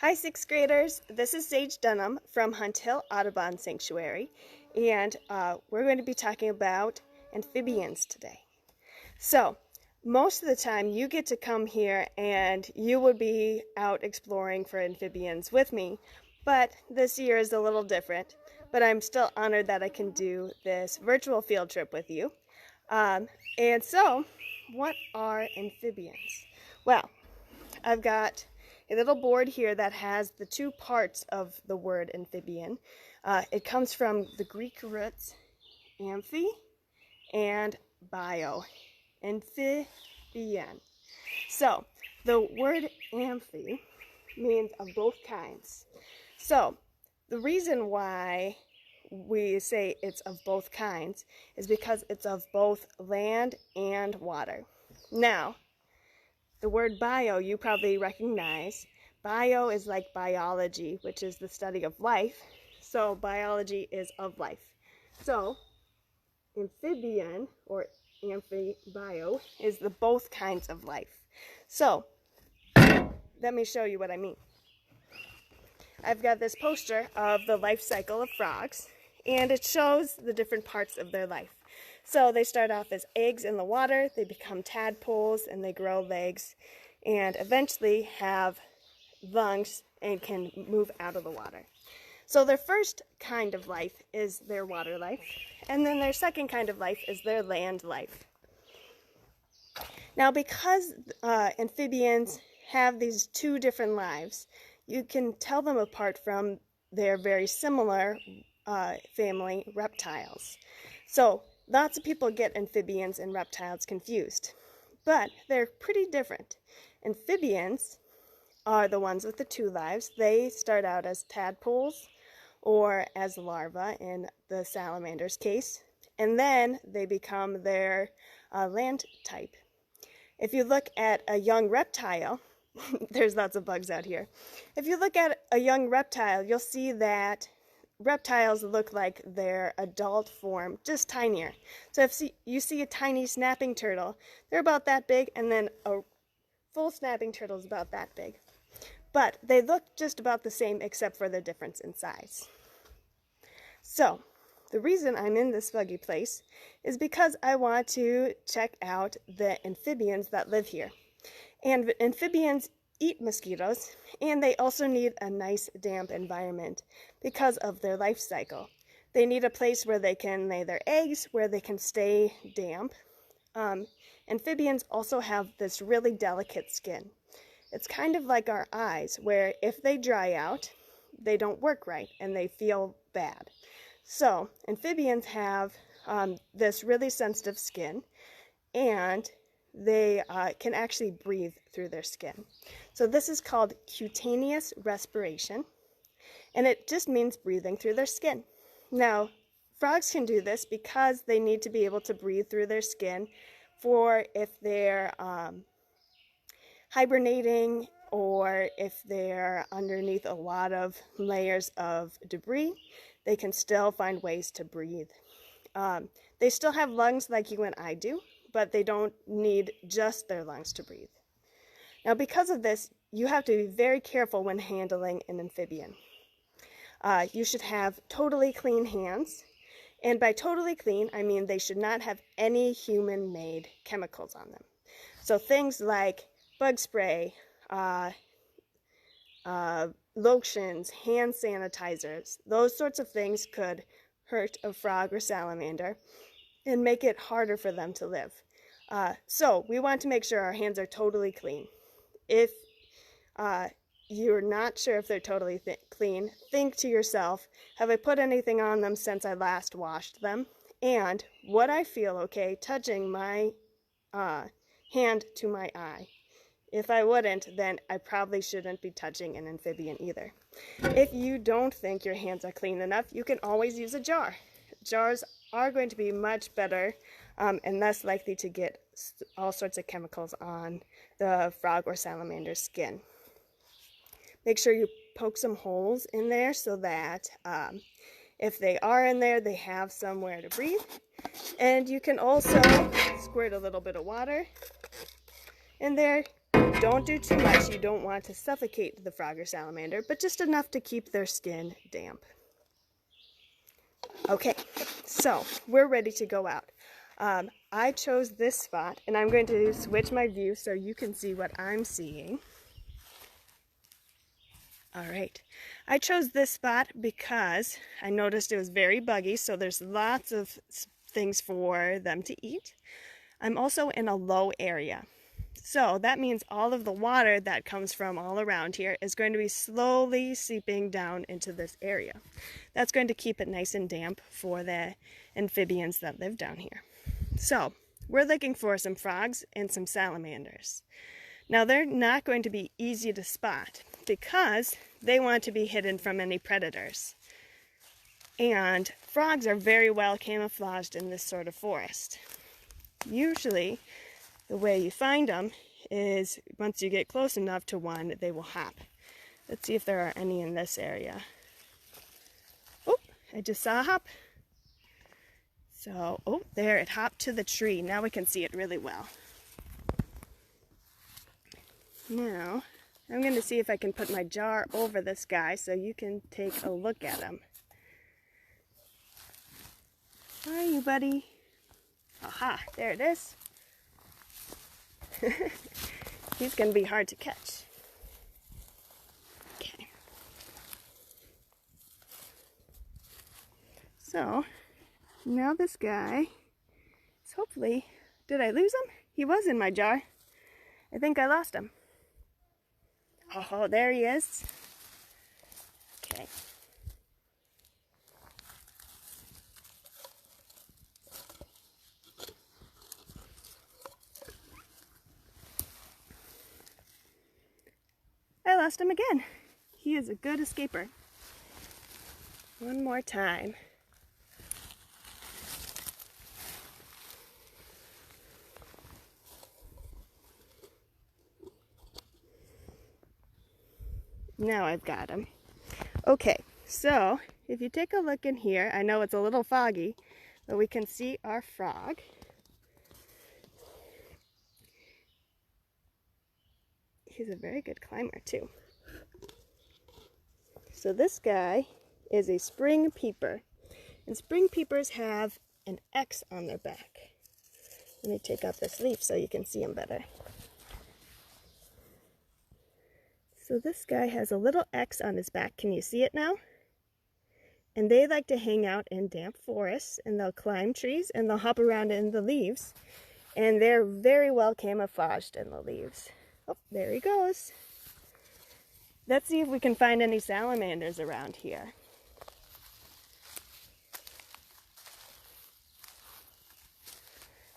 Hi, sixth graders. This is Sage Dunham from Hunt Hill Audubon Sanctuary, and we're going to be talking about amphibians today. So, most of the time you get to come here and you would be out exploring for amphibians with me, but this year is a little different, but I'm still honored that I can do this virtual field trip with you. And so, what are amphibians? Well, I've got a little board here that has the two parts of the word amphibian. It comes from the Greek roots amphi and bio, amphibian. So the word amphi means of both kinds. So the reason why we say it's of both kinds is because it's of both land and water. Now, the word bio you probably recognize. Bio is like biology, which is the study of life. So biology is of life. So amphibian or amphibio is the both kinds of life. So let me show you what I mean. I've got this poster of the life cycle of frogs, and it shows the different parts of their life. So they start off as eggs in the water, they become tadpoles, and they grow legs, and eventually have lungs and can move out of the water. So their first kind of life is their water life, and then their second kind of life is their land life. Now, because amphibians have these two different lives, you can tell them apart from their very similar family reptiles. So lots of people get amphibians and reptiles confused, but they're pretty different. Amphibians are the ones with the two lives. They start out as tadpoles or as larvae in the salamander's case, and then they become their land type. If you look at a young reptile, there's lots of bugs out here. If you look at a young reptile, you'll see that reptiles look like their adult form, just tinier. So if you see a tiny snapping turtle, they're about that big, and then a full snapping turtle is about that big. But they look just about the same except for the difference in size. So the reason I'm in this buggy place is because I want to check out the amphibians that live here. And amphibians eat mosquitoes, and they also need a nice damp environment because of their life cycle. They need a place where they can lay their eggs, where they can stay damp. Amphibians also have this really delicate skin. It's kind of like our eyes, where if they dry out, they don't work right and they feel bad. So amphibians have this really sensitive skin, and they can actually breathe through their skin. So this is called cutaneous respiration, and it just means breathing through their skin. Now, frogs can do this because they need to be able to breathe through their skin for if they're hibernating or if they're underneath a lot of layers of debris, they can still find ways to breathe. They still have lungs like you and I do, but they don't need just their lungs to breathe. Now, because of this, you have to be very careful when handling an amphibian. You should have totally clean hands, and by totally clean, I mean they should not have any human-made chemicals on them. So things like bug spray, lotions, hand sanitizers, those sorts of things could hurt a frog or salamander and make it harder for them to live. So we want to make sure our hands are totally clean. If you're not sure if they're totally clean, think to yourself, have I put anything on them since I last washed them? And would I feel okay touching my hand to my eye? If I wouldn't, then I probably shouldn't be touching an amphibian either. If you don't think your hands are clean enough, you can always use a jar. Jars are going to be much better and less likely to get all sorts of chemicals on the frog or salamander's skin. Make sure you poke some holes in there so that if they are in there, they have somewhere to breathe. And you can also squirt a little bit of water in there don't do too much. You don't want to suffocate the frog or salamander, but just enough to keep their skin damp. Okay, so we're ready to go out. I chose this spot, and I'm going to switch my view so you can see what I'm seeing. All right, I chose this spot because I noticed it was very buggy, so there's lots of things for them to eat. I'm also in a low area. So that means all of the water that comes from all around here is going to be slowly seeping down into this area. That's going to keep it nice and damp for the amphibians that live down here. So we're looking for some frogs and some salamanders. Now they're not going to be easy to spot because they want to be hidden from any predators. And frogs are very well camouflaged in this sort of forest. Usually, the way you find them is once you get close enough to one, they will hop. Let's see if there are any in this area. Oh, I just saw a hop. So, oh, there, it hopped to the tree. Now we can see it really well. Now, I'm going to see if I can put my jar over this guy so you can take a look at him. Where are you, buddy? Aha, there it is. He's going to be hard to catch. Okay. So, now this guy is hopefully... Did I lose him? He was in my jar. I think I lost him. Oh, there he is. Okay. I lost him again. He is a good escaper. One more time. Now I've got him. Okay, so if you take a look in here, I know it's a little foggy, but we can see our frog. He's a very good climber too. So this guy is a spring peeper, and spring peepers have an X on their back. Let me take out this leaf so you can see him better. So this guy has a little X on his back. Can you see it now? And they like to hang out in damp forests, and they'll climb trees, and they'll hop around in the leaves. And they're very well camouflaged in the leaves. Oh, there he goes. Let's see if we can find any salamanders around here.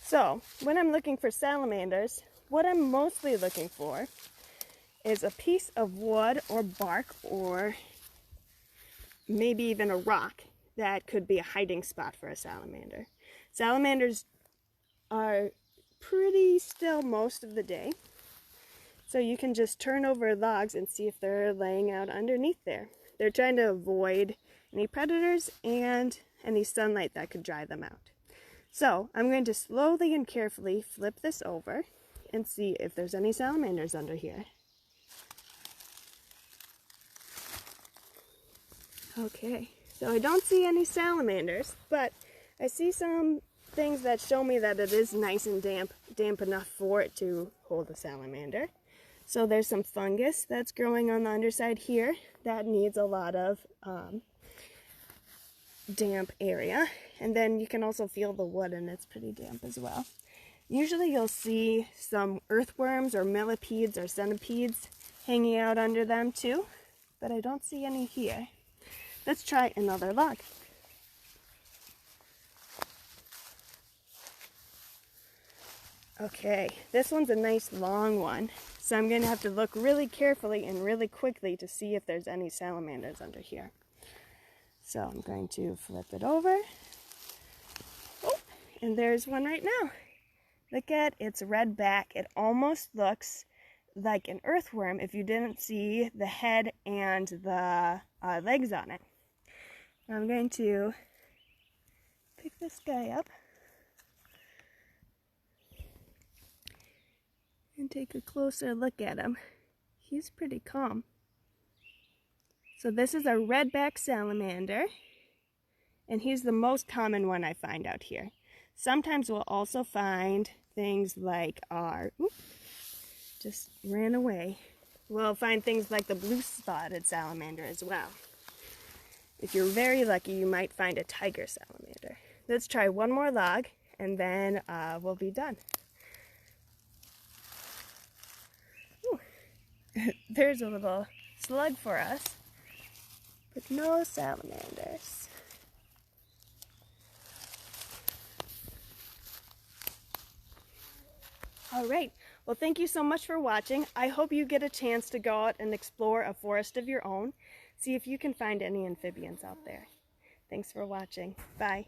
So, when I'm looking for salamanders, what I'm mostly looking for is a piece of wood or bark or maybe even a rock that could be a hiding spot for a salamander. Salamanders are pretty still most of the day, so you can just turn over logs and see if they're laying out underneath there. They're trying to avoid any predators and any sunlight that could dry them out. So I'm going to slowly and carefully flip this over and see if there's any salamanders under here. Okay, so I don't see any salamanders, but I see some things that show me that it is nice and damp enough for it to hold a salamander. So there's some fungus that's growing on the underside here that needs a lot of damp area. And then you can also feel the wood, and it's pretty damp as well. Usually you'll see some earthworms or millipedes or centipedes hanging out under them too, but I don't see any here. Let's try another log. Okay, this one's a nice long one, so I'm going to have to look really carefully and really quickly to see if there's any salamanders under here. So I'm going to flip it over. Oh, and there's one right now. Look at its red back. It almost looks like an earthworm if you didn't see the head and the legs on it. I'm going to pick this guy up. and take a closer look at him. He's pretty calm. So this is a redback salamander, and he's the most common one I find out here. Sometimes we'll also find things like just ran away. We'll find things like the blue-spotted salamander as well. If you're very lucky, you might find a tiger salamander. Let's try one more log, and then we'll be done. There's a little slug for us, but no salamanders. All right, well, thank you so much for watching. I hope you get a chance to go out and explore a forest of your own. See if you can find any amphibians out there. Thanks for watching. Bye.